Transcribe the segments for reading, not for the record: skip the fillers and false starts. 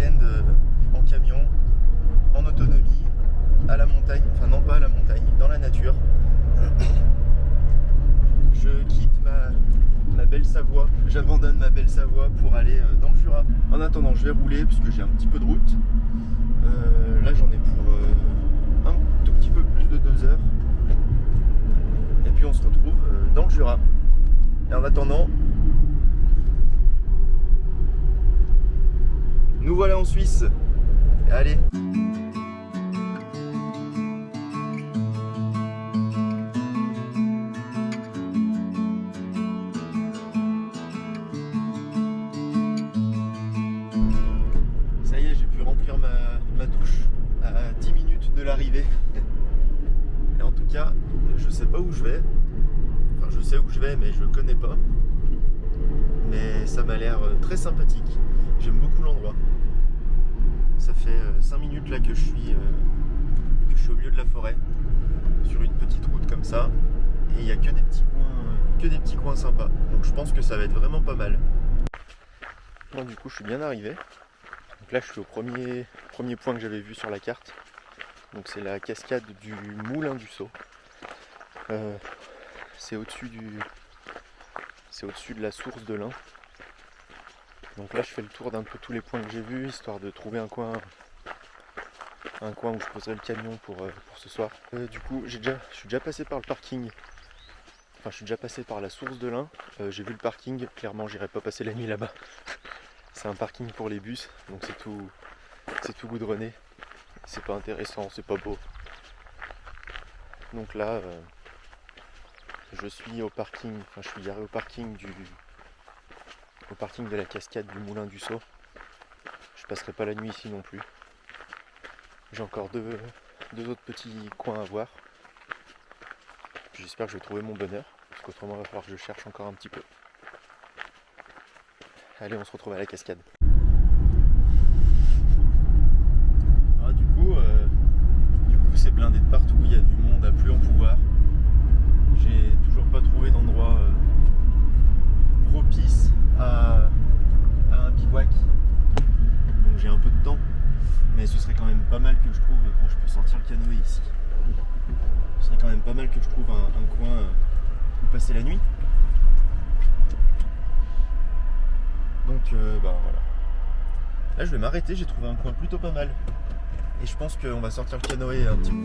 week-end en camion, en autonomie, à la montagne, enfin non pas à la montagne, dans la nature. Je quitte ma belle Savoie, j'abandonne ma belle Savoie pour aller dans le Jura. En attendant, je vais rouler parce que j'ai un petit peu de route. Là j'en ai pour un tout petit peu plus de 2 heures. Et puis on se retrouve dans le Jura. Et en attendant, nous voilà en Suisse. Allez. Ça y est, j'ai pu remplir ma douche à 10 minutes de l'arrivée. Et en tout cas, je sais pas où je vais. Enfin, je sais où je vais, mais je connais pas. Mais ça m'a l'air très sympathique. J'aime beaucoup l'endroit. Ça fait 5 minutes là que je suis au milieu de la forêt, sur une petite route comme ça. Et il n'y a que des petits coins sympas. Donc je pense que ça va être vraiment pas mal. Bon, du coup, je suis bien arrivé. Donc là, je suis au premier point que j'avais vu sur la carte. Donc c'est la cascade du Moulin du Saut. C'est au-dessus de la source de l'Ain. Donc là je fais le tour d'un peu tous les points que j'ai vus, histoire de trouver un coin où je poserai le camion pour ce soir. Du coup je suis déjà passé par le parking. Enfin je suis déjà passé par la source de l'Ain. J'ai vu le parking, clairement j'irai pas passer la nuit là-bas. C'est un parking pour les bus, donc c'est tout goudronné. C'est pas intéressant, c'est pas beau. Donc là je suis au parking, enfin je suis garé au parking de la cascade du Moulin du Saut. Je passerai pas la nuit ici non plus. J'ai encore deux autres petits coins à voir. J'espère que je vais trouver mon bonheur, parce qu'autrement il va falloir que je cherche encore un petit peu. Allez, on se retrouve à la cascade. Ah, du coup c'est blindé de partout, il y a du monde à plus en pouvoir. J'ai toujours pas trouvé d'endroit propice à un bivouac. Donc j'ai un peu de temps, mais ce serait quand même pas mal que je trouve, bon, je peux sortir le canoë ici. Ce serait quand même pas mal que je trouve un coin où passer la nuit. Donc bah voilà. Là je vais m'arrêter, j'ai trouvé un coin plutôt pas mal. Et je pense qu'on va sortir le canoë un petit peu.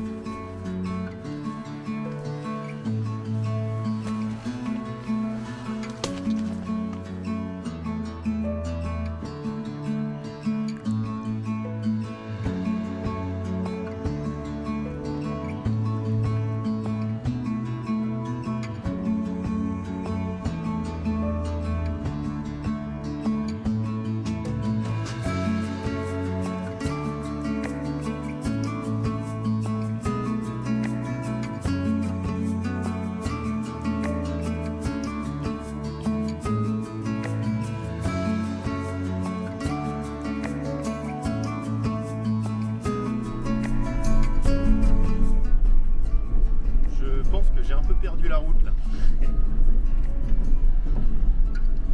J'ai un peu perdu la route là.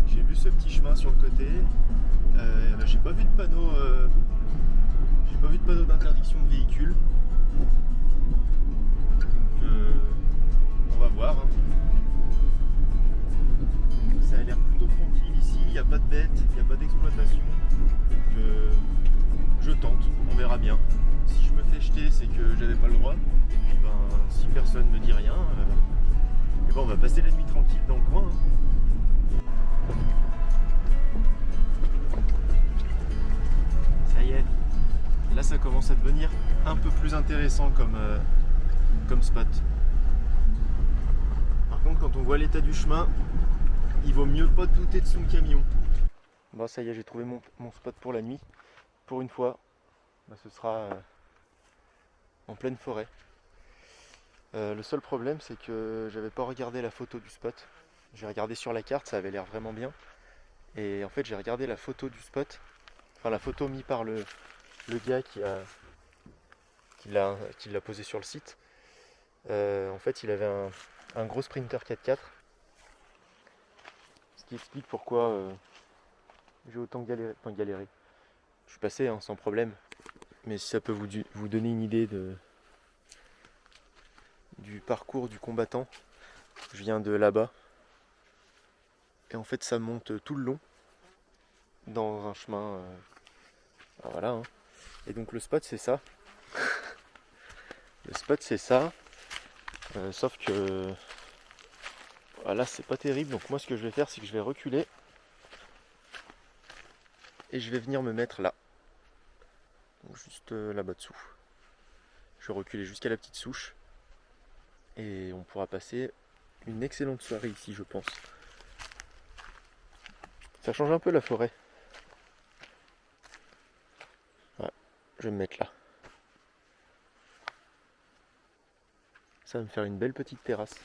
J'ai vu ce petit chemin sur le côté. J'ai pas vu de panneau. J'ai pas vu de panneau d'interdiction de véhicules. Donc on va voir. Hein. Ça a l'air plutôt tranquille ici. Il n'y a pas de bêtes, il n'y a pas d'exploitation. Donc je tente, on verra bien. Si je me fais jeter, c'est que j'avais pas le droit. Et puis si personne me dit rien, et on va passer la nuit tranquille dans le coin. Hein. Ça y est, là ça commence à devenir un peu plus intéressant comme spot. Par contre, quand on voit l'état du chemin, il vaut mieux pas douter de son camion. Bon, ça y est, j'ai trouvé mon spot pour la nuit. Pour une fois, ce sera en pleine forêt. Le seul problème, c'est que j'avais pas regardé la photo du spot. J'ai regardé sur la carte, ça avait l'air vraiment bien. Et en fait, j'ai regardé la photo du spot. Enfin, la photo mise par le gars qui l'a posé sur le site. En fait, il avait un gros Sprinter 4x4. Ce qui explique pourquoi j'ai autant galéré. Enfin, galéré. Je suis passé hein, sans problème. Mais si ça peut vous donner une idée du parcours du combattant, je viens de là-bas. Et en fait ça monte tout le long dans un chemin. Voilà. Hein. Et donc le spot c'est ça. Le spot c'est ça. Sauf que voilà, c'est pas terrible. Donc moi ce que je vais faire c'est que je vais reculer. Et je vais venir me mettre là. Donc juste là-bas dessous. Je vais reculer jusqu'à la petite souche. Et on pourra passer une excellente soirée ici je pense. Ça change un peu la forêt. Ouais, je vais me mettre là. Ça va me faire une belle petite terrasse.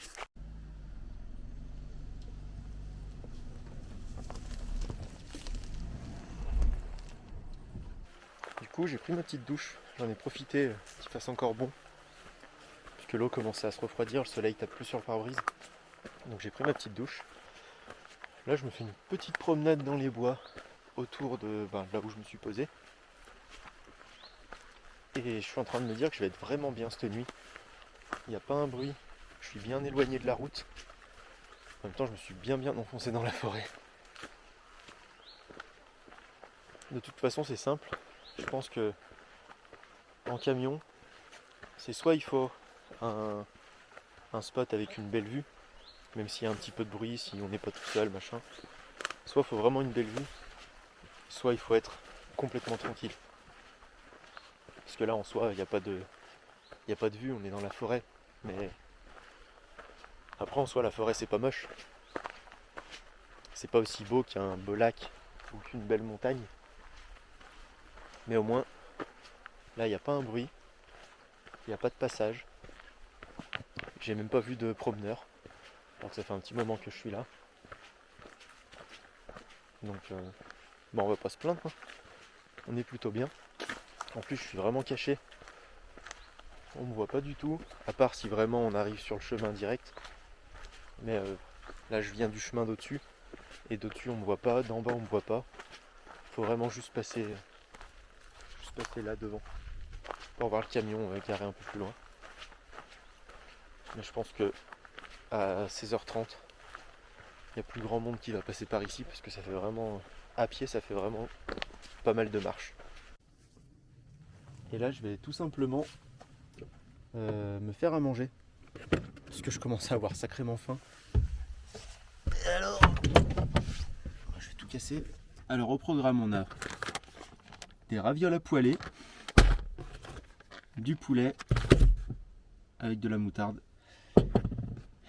Du coup j'ai pris ma petite douche. J'en ai profité qu'il fasse encore bon. Puisque l'eau commençait à se refroidir, le soleil tape plus sur le pare-brise. Donc j'ai pris ma petite douche. Là je me fais une petite promenade dans les bois autour de là où je me suis posé. Et je suis en train de me dire que je vais être vraiment bien cette nuit. Il n'y a pas un bruit, je suis bien éloigné de la route. En même temps je me suis bien enfoncé dans la forêt. De toute façon c'est simple. Je pense que en camion, c'est soit il faut un spot avec une belle vue, même s'il y a un petit peu de bruit, si on n'est pas tout seul, machin. Soit il faut vraiment une belle vue, soit il faut être complètement tranquille. Parce que là en soi, il n'y a pas de vue, on est dans la forêt. Mais après en soi, la forêt c'est pas moche. C'est pas aussi beau qu'un beau lac ou qu'une belle montagne. Mais au moins, là il n'y a pas un bruit, il n'y a pas de passage. J'ai même pas vu de promeneur. Alors que ça fait un petit moment que je suis là. Donc bon, on va pas se plaindre. Hein. On est plutôt bien. En plus je suis vraiment caché. On me voit pas du tout. À part si vraiment on arrive sur le chemin direct. Mais là je viens du chemin d'au-dessus. Et d'au-dessus on me voit pas. D'en bas on me voit pas. Faut vraiment juste passer là devant. Pour voir le camion garé un peu plus loin. Mais je pense que à 16h30, il y a plus grand monde qui va passer par ici parce que ça fait vraiment, à pied ça fait vraiment pas mal de marche. Et là je vais tout simplement me faire à manger parce que je commence à avoir sacrément faim. Et alors, je vais tout casser. Alors au programme on a des ravioles à poêler, du poulet avec de la moutarde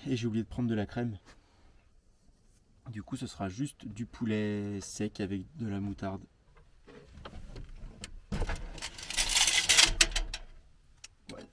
et j'ai oublié de prendre de la crème. Du coup ce sera juste du poulet sec avec de la moutarde. Ouais.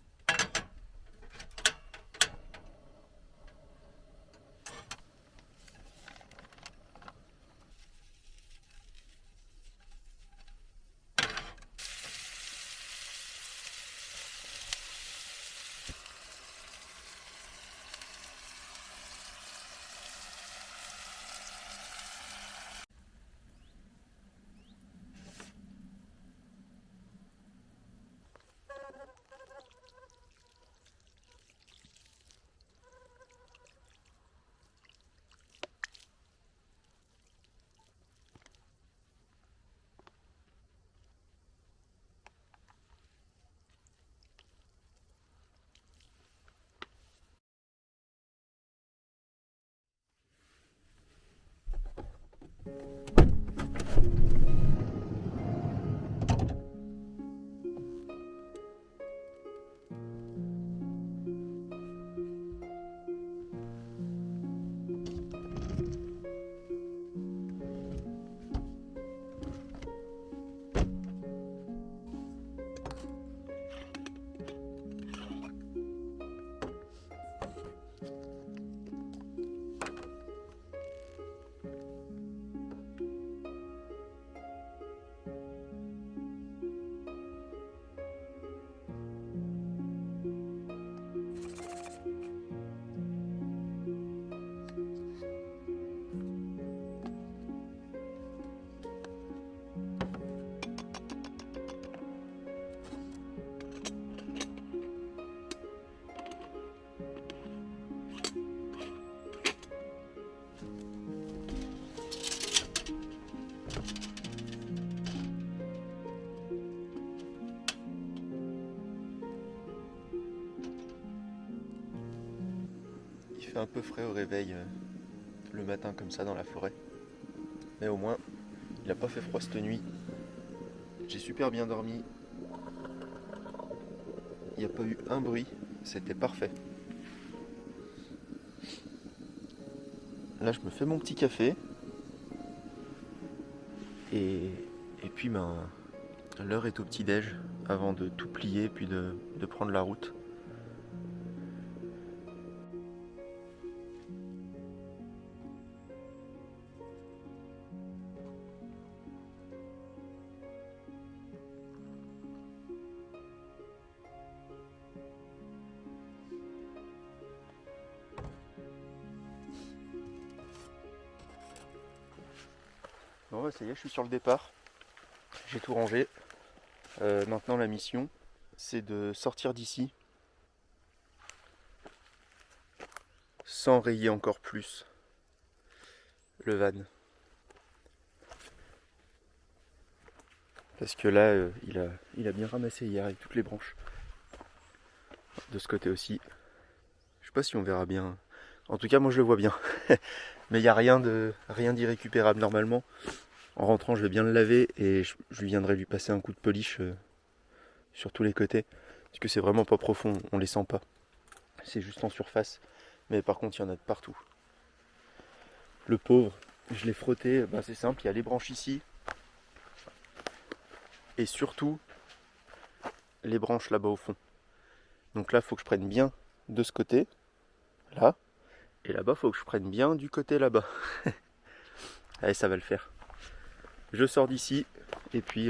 fait un peu frais au réveil le matin comme ça dans la forêt. Mais au moins, il n'a pas fait froid cette nuit. J'ai super bien dormi. Il n'y a pas eu un bruit, c'était parfait. Là, je me fais mon petit café. Et puis, l'heure est au petit-déj avant de tout plier puis de prendre la route. Bon ouais, ça y est, je suis sur le départ. J'ai tout rangé. Maintenant la mission, c'est de sortir d'ici sans rayer encore plus le van. Parce que là, il a bien ramassé hier avec toutes les branches. De ce côté aussi. Je sais pas si on verra bien. En tout cas, moi je le vois bien. Mais il n'y a rien d'irrécupérable normalement. En rentrant, je vais bien le laver et je viendrai lui passer un coup de polish sur tous les côtés. Parce que c'est vraiment pas profond, on les sent pas. C'est juste en surface. Mais par contre, il y en a de partout. Le pauvre, je l'ai frotté, c'est simple, il y a les branches ici. Et surtout, les branches là-bas au fond. Donc là, il faut que je prenne bien de ce côté. Là. Et là-bas, il faut que je prenne bien du côté là-bas. Allez, ça va le faire. Je sors d'ici. Et puis,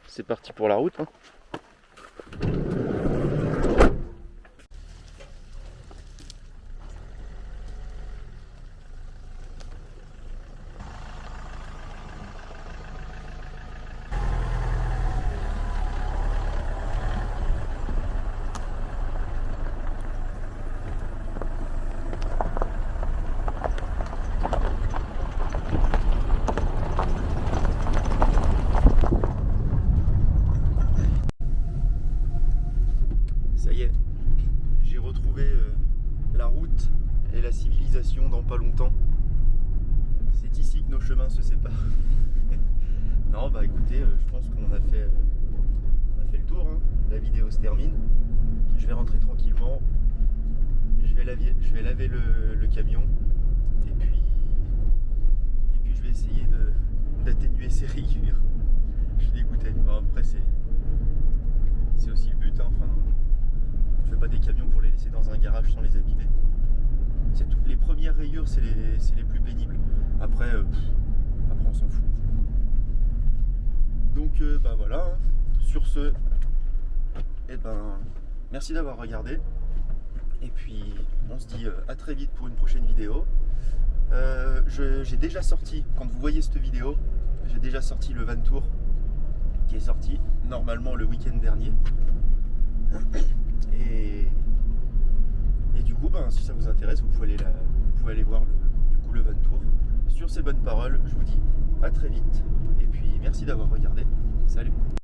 c'est parti pour la route. Hein. Ça y est, j'ai retrouvé la route et la civilisation dans pas longtemps. C'est ici que nos chemins se séparent. Non, écoutez, je pense qu'on a fait le tour. Hein. La vidéo se termine. Je vais rentrer tranquillement. Je vais laver le camion. Et puis je vais essayer d'atténuer ces rayures. Je suis dégoûté. Bon, après, c'est aussi le but. Hein. Enfin, on fait pas des camions pour les laisser dans un garage sans les abîmer. Les premières rayures, c'est les plus pénibles. Après on s'en fout. Donc voilà. Hein. Sur ce, merci d'avoir regardé. Et puis on se dit à très vite pour une prochaine vidéo. J'ai déjà sorti, quand vous voyez cette vidéo, j'ai déjà sorti le van tour qui est sorti normalement le week-end dernier. Et du coup, si ça vous intéresse, vous pouvez aller voir le van tour. Sur ces bonnes paroles, je vous dis à très vite. Et puis merci d'avoir regardé. Salut!